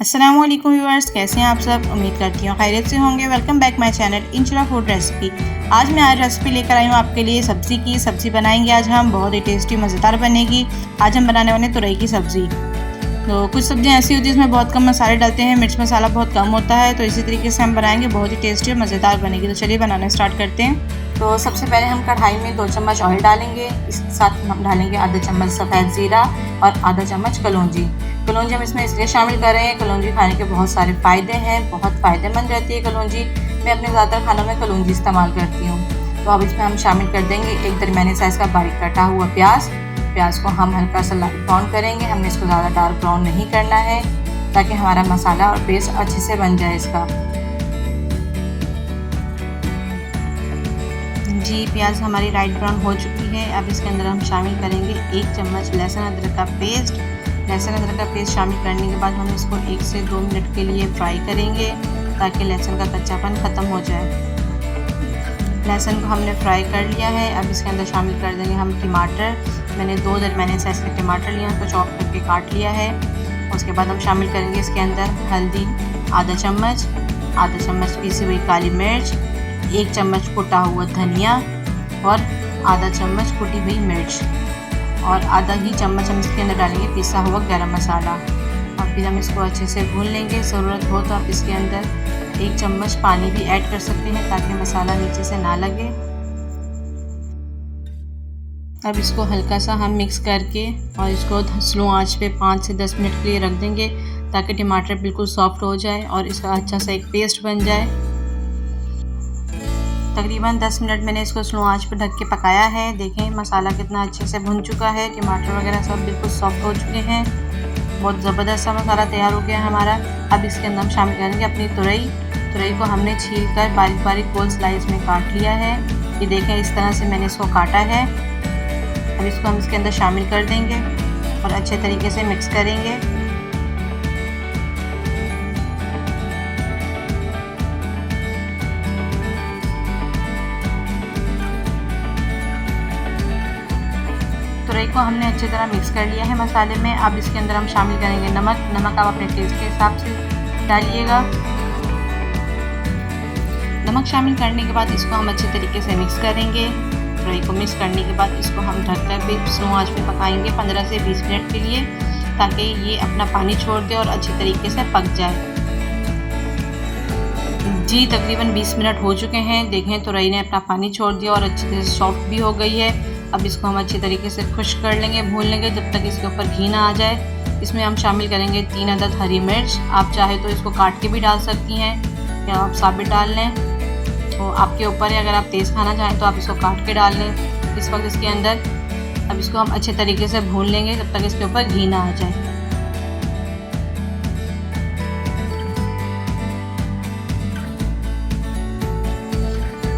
अस्सलाम वालेकुम व्यूअर्स, कैसे हैं आप सब। उम्मीद करती हूँ खैरियत से होंगे। वेलकम बैक माय चैनल इंशाल्लाह फूड रेसिपी। आज मैं रेसिपी लेकर आई हूँ आपके लिए सब्ज़ी बनाएंगे आज हम, बहुत ही टेस्टी मज़ेदार बनेगी। आज हम बनाने वाले तुरई की सब्ज़ी। तो कुछ सब्जियाँ ऐसी होती है जिसमें बहुत कम मसाले डालते हैं, मिर्च मसाला बहुत कम होता है, तो इसी तरीके से हम बनाएंगे, बहुत ही टेस्टी और मज़ेदार बनेगी। तो चलिए बनाना स्टार्ट करते हैं। तो सबसे पहले हम कढ़ाई में 2 चम्मच ऑयल डालेंगे। इसके साथ हम डालेंगे आधा चम्मच सफ़ेद ज़ीरा और आधा चम्मच कलौंजी। कलौंजी हम इसमें इसलिए शामिल कर रहे हैं, कलौंजी खाने के बहुत सारे फ़ायदे हैं, बहुत फ़ायदेमंद रहती है कलौंजी। मैं अपने ज़्यादातर खानों में कलौंजी इस्तेमाल करती हूँ। तो अब इसमें हम शामिल कर देंगे एक दरमियाने साइज़ का बारीक कटा हुआ प्याज को हम हल्का सा लाइट ब्राउन करेंगे। हमने इसको ज़्यादा डार्क ब्राउन नहीं करना है, ताकि हमारा मसाला और पेस्ट अच्छे से बन जाए इसका। जी, प्याज हमारी लाइट ब्राउन हो चुकी है। अब इसके अंदर हम शामिल करेंगे 1 चम्मच लहसुन अदरक का पेस्ट। लहसुन अदरक का पेस्ट शामिल करने के बाद हम इसको 1 से 2 मिनट के लिए फ्राई करेंगे, ताकि लहसुन का कच्चापन ख़त्म हो जाए। लहसुन को हमने फ्राई कर लिया है। अब इसके अंदर शामिल कर देंगे हम टमाटर। मैंने 2 दरमियाने साइज़ के टमाटर लिए, उसको चॉप करके काट लिया है। उसके बाद हम शामिल करेंगे इसके अंदर हल्दी आधा चम्मच पीसी हुई काली मिर्च, 1 चम्मच कुटा हुआ धनिया और आधा चम्मच कुटी हुई मिर्च, और आधा ही चम्मच हम इसके अंदर डालेंगे पिसा हुआ गरम मसाला। और फिर हम इसको अच्छे से भून लेंगे। ज़रूरत हो तो आप इसके अंदर 1 चम्मच पानी भी ऐड कर सकते हैं, ताकि मसाला नीचे से ना लगे। अब इसको हल्का सा हम मिक्स करके और इसको स्लो आंच पे 5 से 10 मिनट के लिए रख देंगे, ताकि टमाटर बिल्कुल सॉफ्ट हो जाए और इसका अच्छा सा एक पेस्ट बन जाए। तकरीबन 10 मिनट मैंने इसको स्लो आंच पर ढक के पकाया है। देखें मसाला कितना अच्छे से भुन चुका है, टमाटर वगैरह सब बिल्कुल सॉफ्ट हो चुके हैं। बहुत ज़बरदस्त सा मसाला तैयार हो गया है हमारा। अब इसके अंदर हम शामिल करेंगे अपनी तुरई को हमने छील कर बारीक बारीक गोल स्लाइस में काट लिया है। ये देखें इस तरह से मैंने इसको काटा है। अब इसको हम इसके अंदर शामिल कर देंगे और अच्छे तरीके से मिक्स करेंगे। तुरई को हमने अच्छी तरह मिक्स कर लिया है मसाले में। अब इसके अंदर हम शामिल करेंगे नमक आप अपने टेस्ट के हिसाब से डालिएगा। नमक शामिल करने के बाद इसको हम अच्छे तरीके से मिक्स करेंगे। तुरई को मिक्स करने के बाद इसको हम ढककर भी स्लो आंच पे पकाएंगे 15 से 20 मिनट के लिए, ताकि ये अपना पानी छोड़ दे और अच्छी तरीके से पक जाए। जी, तकरीबन 20 मिनट हो चुके हैं। देखें तुरई ने अपना पानी छोड़ दिया और अच्छी तरह से सॉफ्ट भी हो गई है। अब इसको हम अच्छी तरीके से खुश्क कर लेंगे, भून लेंगे जब तक इसके ऊपर घी ना आ जाए। इसमें हम शामिल करेंगे 3 अदद हरी मिर्च। आप चाहे तो इसको काट के भी डाल सकती हैं या आप साबित डाल लें, तो आपके ऊपर है। अगर आप तेज़ खाना चाहें तो आप इसको काट के डाल लें इस वक्त इसके अंदर। अब इसको हम अच्छे तरीके से भून लेंगे जब तक इसके ऊपर घी ना आ जाए।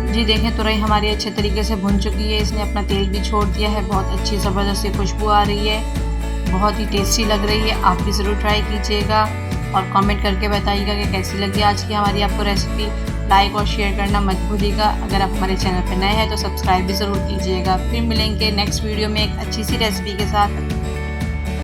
जी देखें तुरई हमारी अच्छे तरीके से भुन चुकी है, इसने अपना तेल भी छोड़ दिया है। बहुत अच्छी ज़बरदस्त खुशबू आ रही है, बहुत ही टेस्टी लग रही है। आप भी ज़रूर ट्राई कीजिएगा और कमेंट करके बताइएगा कि कैसी लगी आज की हमारी आपको रेसिपी। लाइक और शेयर करना मत भूलिएगा। अगर आप हमारे चैनल पर नए हैं तो सब्सक्राइब भी ज़रूर कीजिएगा। फिर मिलेंगे नेक्स्ट वीडियो में एक अच्छी सी रेसिपी के साथ।